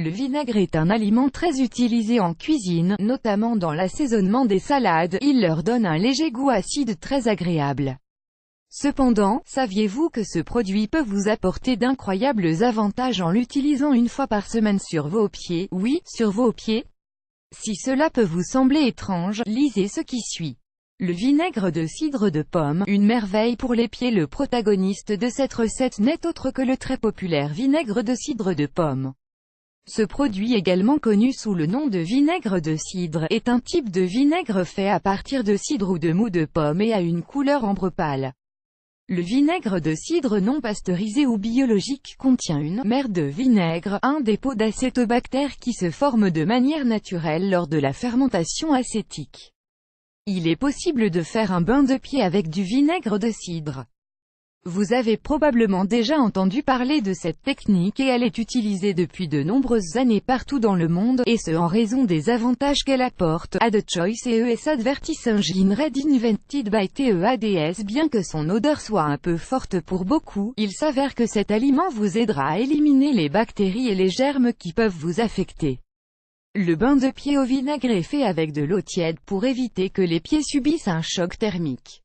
Le vinaigre est un aliment très utilisé en cuisine, notamment dans l'assaisonnement des salades. Il leur donne un léger goût acide très agréable. Cependant, saviez-vous que ce produit peut vous apporter d'incroyables avantages en l'utilisant une fois par semaine sur vos pieds? Oui, sur vos pieds. Si cela peut vous sembler étrange, lisez ce qui suit. Le vinaigre de cidre de pomme, une merveille pour les pieds. Le protagoniste de cette recette n'est autre que le très populaire vinaigre de cidre de pomme. Ce produit, également connu sous le nom de vinaigre de cidre, est un type de vinaigre fait à partir de cidre ou de mou de pomme et a une couleur ambre pâle. Le vinaigre de cidre non pasteurisé ou biologique contient une mer de vinaigre, un dépôt d'acétobactères qui se forme de manière naturelle lors de la fermentation acétique. Il est possible de faire un bain de pied avec du vinaigre de cidre. Vous avez probablement déjà entendu parler de cette technique et elle est utilisée depuis de nombreuses années partout dans le monde, et ce en raison des avantages qu'elle apporte. Add choice ES advertising red invented by TEADS. Bien que son odeur soit un peu forte pour beaucoup, il s'avère que cet aliment vous aidera à éliminer les bactéries et les germes qui peuvent vous affecter. Le bain de pied au vinaigre est fait avec de l'eau tiède pour éviter que les pieds subissent un choc thermique.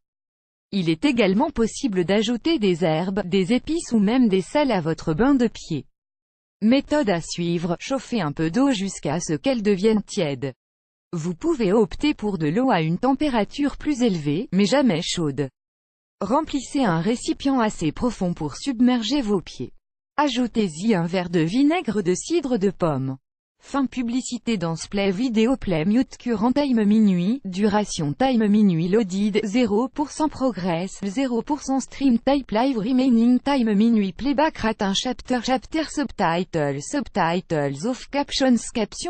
Il est également possible d'ajouter des herbes, des épices ou même des sels à votre bain de pied. Méthode à suivre: chauffer un peu d'eau jusqu'à ce qu'elle devienne tiède. Vous pouvez opter pour de l'eau à une température plus élevée, mais jamais chaude. Remplissez un récipient assez profond pour submerger vos pieds. Ajoutez-y un verre de vinaigre de cidre de pomme. Fin publicité dans ce play vidéo play mute current time minuit, duration time minuit loaded, 0% progress, 0% stream type live remaining time minuit playback rate un chapter subtitles off captions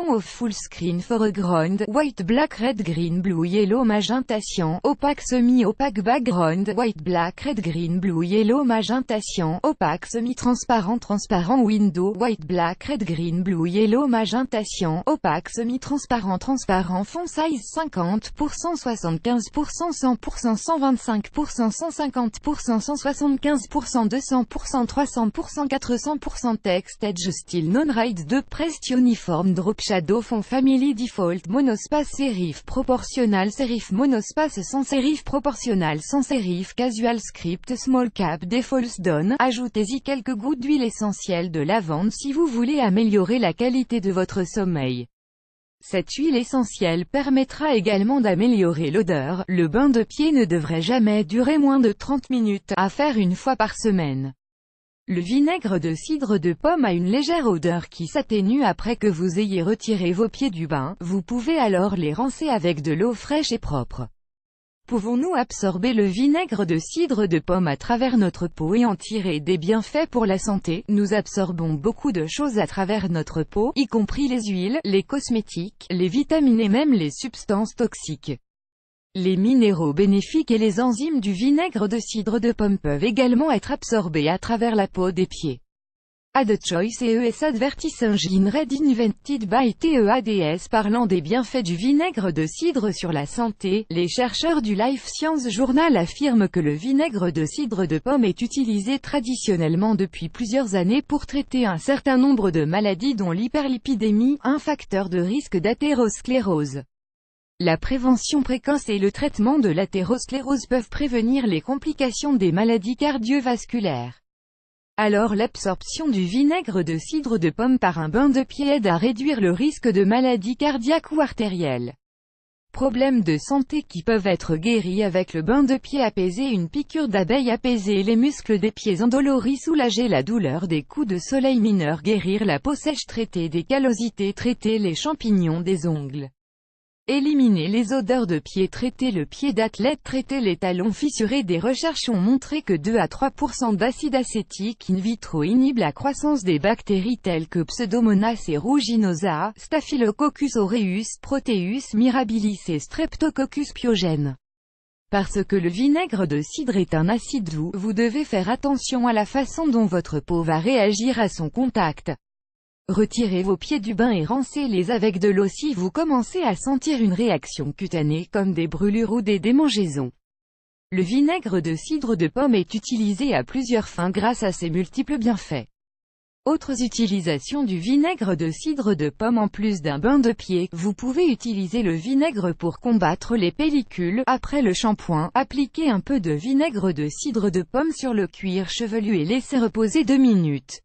off full screen foreground, white black red green blue yellow magenta cyan, opaque semi-opaque background, white black red green blue yellow magenta cyan, opaque semi-transparent transparent window, white black red green blue yellow magenta cyan, opaque semi-transparent transparent font size 50%, 75%, 100%, 125%, 150%, 175%, 200%, 300%, 400% text edge style non-ride 2 pressed uniform drop shadow font family default monospace serif proportional serif monospace sans serif proportional sans serif casual script small cap defaults done. Ajoutez-y quelques gouttes d'huile essentielle de lavande si vous voulez améliorer la qualité de votre sommeil. Cette huile essentielle permettra également d'améliorer l'odeur. Le bain de pied ne devrait jamais durer moins de 30 minutes, à faire une fois par semaine. Le vinaigre de cidre de pomme a une légère odeur qui s'atténue après que vous ayez retiré vos pieds du bain. Vous pouvez alors les rincer avec de l'eau fraîche et propre. Pouvons-nous absorber le vinaigre de cidre de pomme à travers notre peau et en tirer des bienfaits pour la santé? Nous absorbons beaucoup de choses à travers notre peau, y compris les huiles, les cosmétiques, les vitamines et même les substances toxiques. Les minéraux bénéfiques et les enzymes du vinaigre de cidre de pomme peuvent également être absorbés à travers la peau des pieds. Add choice ES advertising red invented by TEADS. Parlant des bienfaits du vinaigre de cidre sur la santé, les chercheurs du Life Science Journal affirment que le vinaigre de cidre de pomme est utilisé traditionnellement depuis plusieurs années pour traiter un certain nombre de maladies dont l'hyperlipidémie, un facteur de risque d'athérosclérose. La prévention précoce et le traitement de l'athérosclérose peuvent prévenir les complications des maladies cardiovasculaires. Alors l'absorption du vinaigre de cidre de pomme par un bain de pied aide à réduire le risque de maladies cardiaques ou artérielles. Problèmes de santé qui peuvent être guéris avec le bain de pied apaisé. Une piqûre d'abeille apaiser les muscles des pieds endoloris, soulager la douleur des coups de soleil mineurs, guérir la peau sèche, traiter des callosités, traiter les champignons des ongles. Éliminer les odeurs de pied, traiter le pied d'athlète, traiter les talons fissurés. Des recherches ont montré que 2 à 3% d'acide acétique in vitro inhibe la croissance des bactéries telles que Pseudomonas aeruginosa, Staphylococcus aureus, Proteus mirabilis et Streptococcus pyogenes. Parce que le vinaigre de cidre est un acide doux, vous devez faire attention à la façon dont votre peau va réagir à son contact. Retirez vos pieds du bain et rincez-les avec de l'eau si vous commencez à sentir une réaction cutanée comme des brûlures ou des démangeaisons. Le vinaigre de cidre de pomme est utilisé à plusieurs fins grâce à ses multiples bienfaits. Autres utilisations du vinaigre de cidre de pomme. En plus d'un bain de pied, vous pouvez utiliser le vinaigre pour combattre les pellicules. Après le shampoing, appliquez un peu de vinaigre de cidre de pomme sur le cuir chevelu et laissez reposer 2 minutes.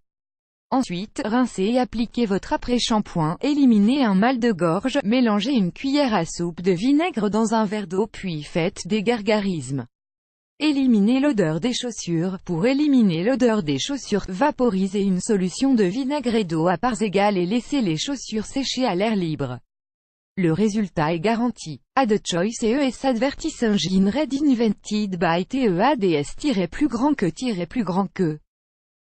Ensuite, rincez et appliquez votre après-shampoing. Éliminez un mal de gorge. Mélangez une cuillère à soupe de vinaigre dans un verre d'eau puis faites des gargarismes. Éliminez l'odeur des chaussures. Pour éliminer l'odeur des chaussures, vaporisez une solution de vinaigre et d'eau à parts égales et laissez les chaussures sécher à l'air libre. Le résultat est garanti. Ad choice ES advertising in red invented by TEADS plus grand que